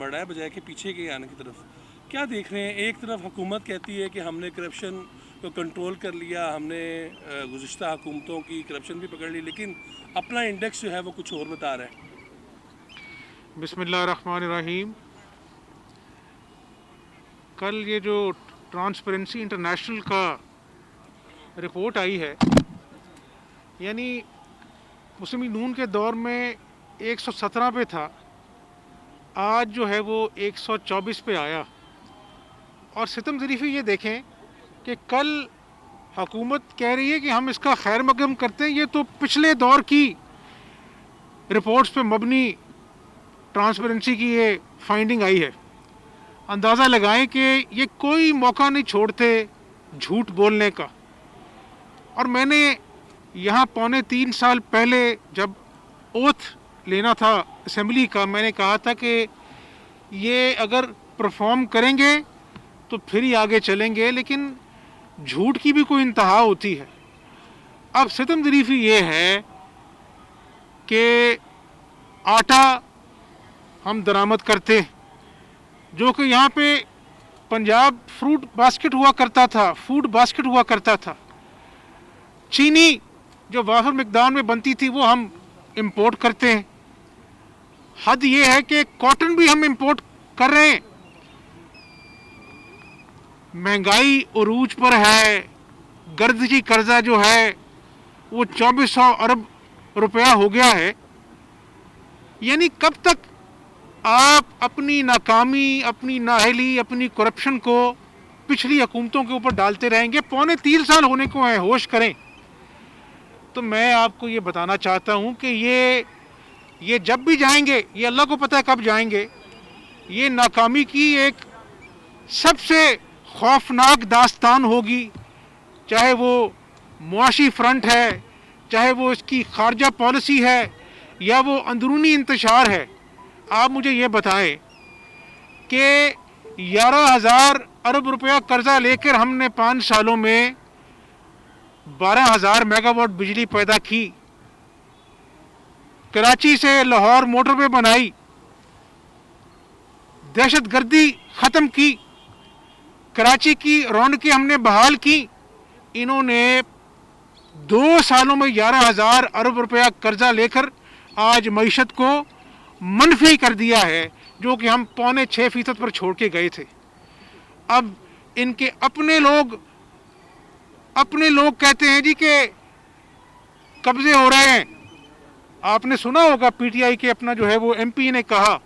بڑھ رہا ہے بجائے کہ پیچھے کے آنے کی طرف. کیا دیکھ رہے ہیں؟ ایک طرف حکومت کہتی ہے کہ ہم نے کرپشن کو کنٹرول کر لیا، ہم نے گزشتہ حکومتوں کی کرپشن بھی پکڑ لی، لیکن اپنا انڈیکس جو ہے وہ کچھ اور بتا رہا ہے. بسم اللہ الرحمن الرحیم. کل یہ جو ٹرانسپیرنسی انٹرنیشنل کا رپورٹ آئی ہے، یعنی مسلم لیگ نون کے دور میں 117 پہ تھا، آج جو ہے وہ 124 پہ آیا. اور ستم ظریفی یہ دیکھیں کہ کل حکومت کہہ رہی ہے کہ ہم اس کا خیر مقدم کرتے ہیں. یہ تو پچھلے دور کی رپورٹس پہ مبنی ٹرانسپیرنسی کی یہ فائنڈنگ آئی ہے. اندازہ لگائیں کہ یہ کوئی موقع نہیں چھوڑتے جھوٹ بولنے کا. اور میں نے یہاں 3.25 سال پہلے جب اوتھ لینا تھا اسمبلی کا، میں نے کہا تھا کہ یہ اگر پرفارم کریں گے تو پھر ہی آگے چلیں گے، لیکن جھوٹ کی بھی کوئی انتہا ہوتی ہے. اب ستم ظریفی یہ ہے کہ آٹا ہم درآمد کرتے، جو کہ یہاں پہ پنجاب فروٹ باسکٹ ہوا کرتا تھا، فوڈ باسکٹ ہوا کرتا تھا. چینی جو وافر مقدار میں بنتی تھی وہ ہم امپورٹ کرتے ہیں. حد یہ ہے کہ کاٹن بھی ہم امپورٹ کر رہے ہیں. مہنگائی عروج پر ہے، گردشی قرضہ جو ہے وہ 2400 ارب روپیہ ہو گیا ہے. یعنی کب تک آپ اپنی ناکامی، اپنی نااہلی، اپنی کرپشن کو پچھلی حکومتوں کے اوپر ڈالتے رہیں گے؟ 3.25 سال ہونے کو ہیں، ہوش کریں. تو میں آپ کو یہ بتانا چاہتا ہوں کہ یہ جب بھی جائیں گے، یہ اللہ کو پتہ ہے کب جائیں گے. یہ ناکامی کی ایک سب سے خوفناک داستان ہوگی، چاہے وہ معاشی فرنٹ ہے، چاہے وہ اس کی خارجہ پالیسی ہے، یا وہ اندرونی انتشار ہے. آپ مجھے یہ بتائیں کہ 11,000 ارب روپیہ قرضہ لے کر ہم نے 5 سالوں میں 12,000 میگا واٹ بجلی پیدا کی. کراچی سے لاہور موٹر وے بنائی، دہشت گردی ختم کی، کراچی کی رونقیں ہم نے بحال کی. انہوں نے 2 سالوں میں 11,000 ارب روپیہ قرضہ لے کر آج معیشت کو منفی کر دیا ہے، جو کہ ہم 5.6% پر چھوڑ کے گئے تھے. اب ان کے اپنے لوگ کہتے ہیں جی کہ قبضے ہو رہے ہیں. آپ نے سنا ہوگا پی ٹی آئی کے اپنا جو ہے وہ ایم پی نے کہا.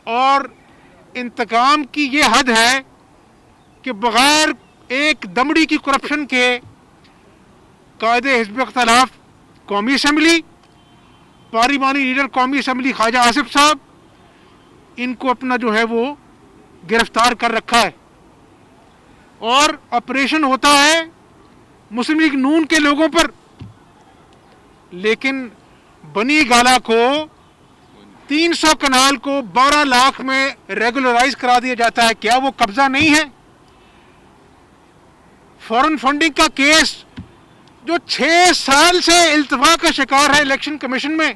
اور انتقام کی یہ حد ہے کہ بغیر ایک دمڑی کی کرپشن کے قائد حزب اختلاف قومی اسمبلی، پارلیمانی لیڈر قومی اسمبلی خواجہ آصف صاحب، ان کو اپنا جو ہے وہ گرفتار کر رکھا ہے. اور آپریشن ہوتا ہے مسلم لیگ نون کے لوگوں پر، لیکن بنی گالا کو 300 کنال کو 12 لاکھ میں ریگولرائز کرا دیا جاتا ہے. کیا وہ قبضہ نہیں ہے؟ فورن فنڈنگ کا کیس جو 6 سال سے التوا کا شکار ہے الیکشن کمیشن میں.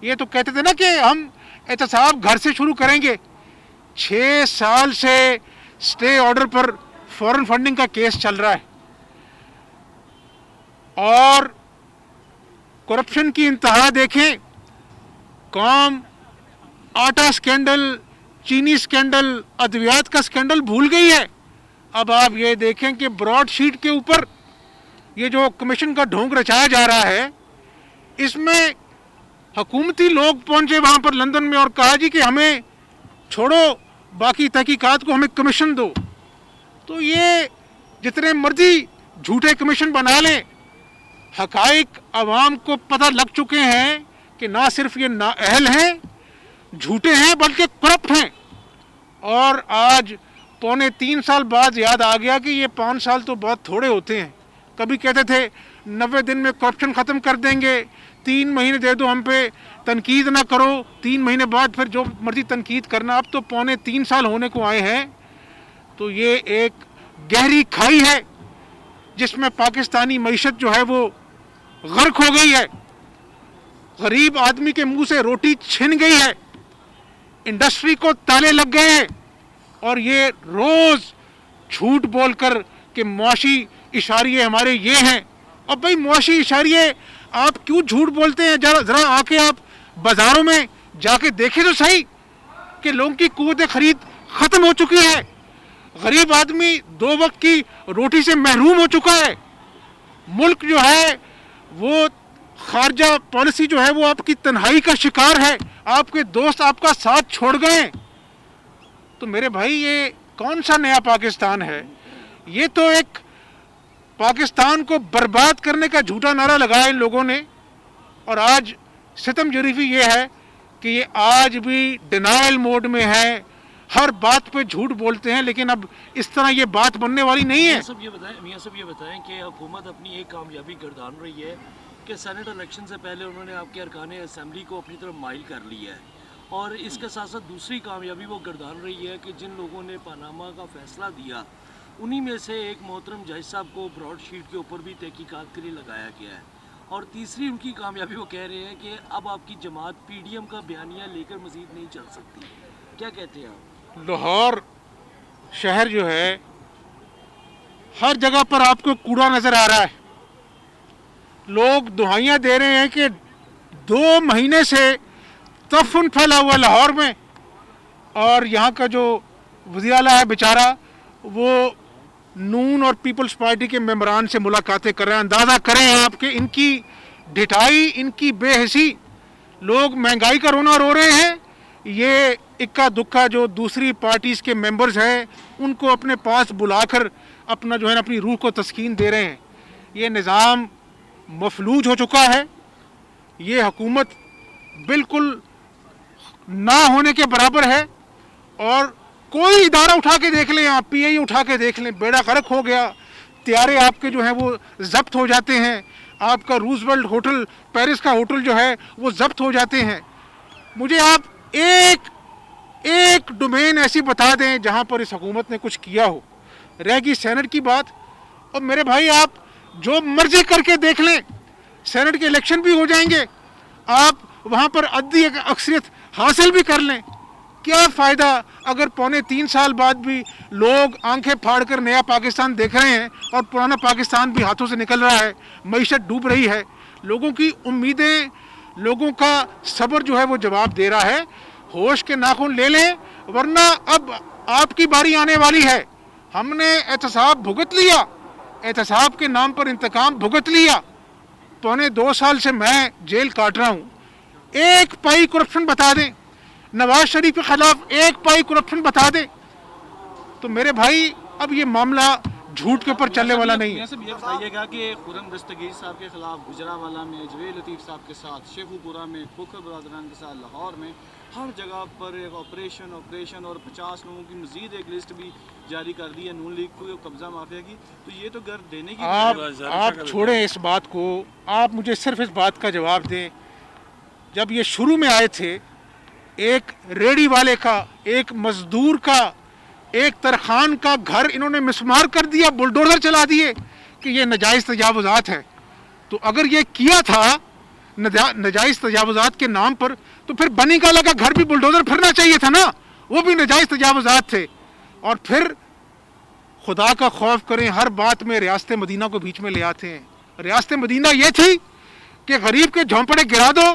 یہ تو کہتے تھے نا کہ ہم احتساب گھر سے شروع کریں گے. 6 سال سے سٹے آرڈر پر فورن فنڈنگ کا کیس چل رہا ہے. اور کرپشن کی انتہا دیکھیں. قوم آٹا سکینڈل، چینی سکینڈل، ادویات کا سکینڈل بھول گئی ہے. اب آپ یہ دیکھیں کہ براڈ شیٹ کے اوپر یہ جو کمیشن کا ڈھونگ رچایا جا رہا ہے، اس میں حکومتی لوگ پہنچے وہاں پر لندن میں اور کہا جی کہ ہمیں چھوڑو، باقی تحقیقات کو ہمیں کمیشن دو. تو یہ جتنے مرضی جھوٹے کمیشن بنا لیں، حقائق عوام کو پتہ لگ چکے ہیں کہ نہ صرف یہ نااہل ہیں، جھوٹے ہیں، بلکہ کرپٹ ہیں. اور آج 3.25 سال بعد یاد آ گیا کہ یہ 5 سال تو بہت تھوڑے ہوتے ہیں. کبھی کہتے تھے 90 دن میں کرپشن ختم کر دیں گے، 3 مہینے دے دو ہم پہ، تنقید نہ کرو، 3 مہینے بعد پھر جو مرضی تنقید کرنا. اب تو 3.25 سال ہونے کو آئے ہیں. تو یہ ایک گہری کھائی ہے جس میں پاکستانی معیشت جو ہے وہ غرق ہو گئی ہے. غریب آدمی کے منہ سے روٹی چھن گئی ہے. इंडस्ट्री को ताले लग गए हैं और ये रोज झूठ बोलकर कि मुआशी इशारे हमारे ये हैं। अब भाई मुआशी इशारे आप क्यों झूठ बोलते हैं? जरा आके आप बाजारों में जाके देखें तो सही कि लोगों की कुव्वत खरीद खत्म हो चुकी है, गरीब आदमी 2 वक्त की रोटी से महरूम हो चुका है, मुल्क जो है वो खारजा पॉलिसी जो है वो आपकी तन्हाई का शिकार है, आपके दोस्त आपका साथ छोड़ गए। तो मेरे भाई ये कौन सा नया पाकिस्तान है? ये तो एक पाकिस्तान को बर्बाद करने का झूठा नारा लगाया इन लोगों ने। और आज सितम जरीफी ये है कि ये आज भी डिनायल मोड में है, हर बात पे झूठ बोलते हैं, लेकिन अब इस तरह ये बात बनने वाली नहीं है। मियां साहब ये बताएं कि हुकूमत अपनी एक कामयाबी गर्दान रही है कि सेनेट इलेक्शन से पहले उन्होंने आपके अरकान असेंबली को अपनी तरफ माइल कर लिया है, और इसके साथ साथ दूसरी कामयाबी वो गर्दान रही है कि जिन लोगों ने पनामा का फैसला दिया उन्हीं में से एक मोहतरम जज साहब को ब्रॉड शीट के ऊपर भी तहकीकात के लिए लगाया गया है, और तीसरी उनकी कामयाबी वो कह रहे हैं कि अब आपकी जमात PDM का बयानिया लेकर मजीद नहीं चल सकती। क्या कहते हैं आप? लाहौर शहर जो है हर जगह पर आपको कूड़ा नजर आ रहा है। लोग दुहाइयां दे रहे हैं कि 2 महीने से तफन फैला हुआ लाहौर में, और यहाँ का जो वज़ीर आला है बेचारा वो नून और पीपल्स पार्टी के मेंबरान से मुलाकातें कर रहे हैं। अंदाज़ा करें आप कि इनकी ढिठाई, इनकी बेहसी। लोग महंगाई का रोना रो रहे हैं, ये इक्का दुक्का जो दूसरी पार्टीज़ के मेंबर्स हैं उनको अपने पास बुलाकर अपना जो है ना अपनी रूह को तस्कीन दे रहे हैं। ये निज़ाम मफलूज हो चुका है, ये हुकूमत बिल्कुल ना होने के बराबर है। और कोई इदारा उठा के देख लें, आप PI उठा के देख लें, बेड़ा गर्क हो गया। त्यारे आपके जो हैं वो जब्त हो जाते हैं, आपका रूजवेल्ट होटल, पेरिस का होटल जो है वो जब्त हो जाते हैं। मुझे आप एक डोमेन ऐसी बता दें जहां पर इस हुकूमत ने कुछ किया हो। रह गई सेनेट की बात, और मेरे भाई आप जो मर्जी करके देख लें, सेनेट के इलेक्शन भी हो जाएंगे, आप वहां पर अद्दी अक्सरियत हासिल भी कर लें, क्या फ़ायदा अगर 3.25 साल बाद भी लोग आंखें फाड़ कर नया पाकिस्तान देख रहे हैं और पुराना पाकिस्तान भी हाथों से निकल रहा है, मईशत डूब रही है, लोगों की उम्मीदें, लोगों का सब्र जो है वो जवाब दे रहा है। होश के नाखून ले लें, वरना अब आपकी बारी आने वाली है। हमने एहतसाब भुगत लिया, एहतसाब के नाम पर इंतकाम भुगत लिया। 2.25 साल से मैं जेल काट रहा हूँ। एक पाई करप्शन बता दें, नवाज शरीफ के खिलाफ एक पाई करप्शन बता दें, तो मेरे भाई अब ये मामला झूठ के ऊपर चलने वाला नहीं है। ये बताइएगा कि खुरम दस्तगीर साहब के खिलाफ गुजरावाला में, जवेद लतीफ़ साहब के साथ शेखुपुरा में, खोखर बरादरान के साथ लाहौर में, हर जगह पर एक ऑपरेशन और 50 लोगों की मजीद एक लिस्ट भी जारी कर दी है नून लीग को कब्जा माफिया की। तो ये तो घर देने की आप छोड़ें इस बात को, आप मुझे सिर्फ इस बात का जवाब दें, जब ये शुरू में आए थे, एक रेडी वाले का, एक मजदूर का, एक तरखान का घर इन्होंने मिसमार कर दिया, बुलडोजर चला दिए कि ये नाजायज़ तजावुज़ात है। तो अगर ये किया था नाजायज़ तजावुज़ात के नाम पर, तो फिर बनी गाला का घर भी बुलडोजर फिरना चाहिए था ना, वो भी नाजायज़ तजावुज़ात थे। और फिर खुदा का खौफ करें, हर बात में रियासत मदीना को बीच में ले आते हैं। रियासत मदीना ये थी कि गरीब के झोंपड़े गिरा दो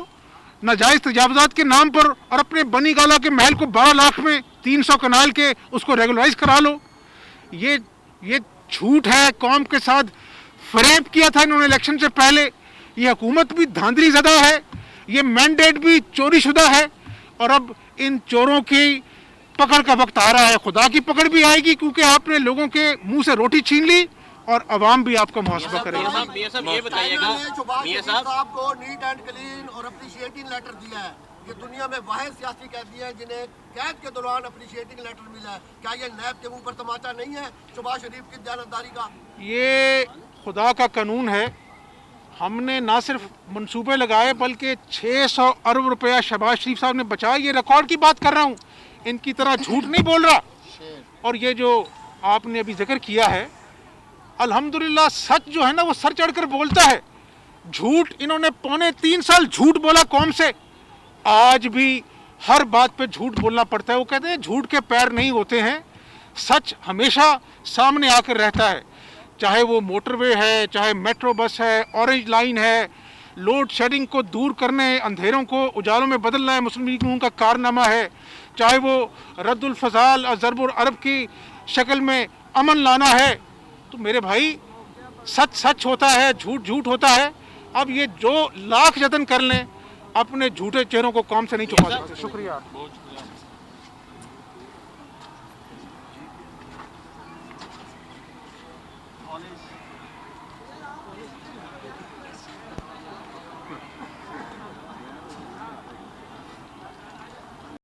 नाजायज़ तजावुज़ात के नाम पर, और अपने बनी गाला के महल को 12 लाख में 300 कनाल के उसको रेगुलराइज करा लो। ये झूठ है, कौम के साथ फरेब किया था इन्होंने इलेक्शन से पहले। ये हुकूमत भी धांधली ज़दा है, ये मैंडेट भी चोरी शुदा है, और अब इन चोरों की पकड़ का वक्त आ रहा है। खुदा की पकड़ भी आएगी, क्योंकि आपने लोगों के मुंह से रोटी छीन ली और अवाम भी आपका मुहासबा करेगी। मियां साहब ये बताइएगा, मियां साहब को नीट एंड क्लीन और अप्रिशिएटिंग लेटर दिया है। ये दुनिया में वाहिद सियासी कैदी हैं जिन्हें कैद के दौरान अप्रिशिएटिंग लेटर मिला है। क्या ये नैब के मुंह पर तमाचा नहीं है शहबाज शरीफ की दयानतदारी का? ये खुदा का कानून है। हमने ना सिर्फ मंसूबे लगाए, बल्कि 600 अरब रुपया शहबाज शरीफ साहब ने बचाया। ये रिकॉर्ड की बात कर रहा हूँ, इनकी तरह झूठ नहीं बोल रहा। और ये जो आपने अभी जिक्र किया है, अल्हम्दुलिल्लाह सच जो है ना वो सर चढ़कर बोलता है। झूठ इन्होंने 3.25 साल झूठ बोला कौम से, आज भी हर बात पे झूठ बोलना पड़ता है। वो कहते हैं झूठ के पैर नहीं होते हैं, सच हमेशा सामने आकर रहता है। चाहे वो मोटरवे है, चाहे मेट्रो बस है, ऑरेंज लाइन है, लोड शेडिंग को दूर करने, अंधेरों को उजालों में बदलना है मुस्लिम लीग नून का कारनामा है, चाहे वो रद्दुल फजाल और ज़रबुल अरब की शक्ल में अमन लाना है। तो मेरे भाई सच सच होता है, झूठ झूठ होता है। अब ये जो लाख जतन कर लें, अपने झूठे चेहरों को कौम से नहीं छुपा सकते। शुक्रिया।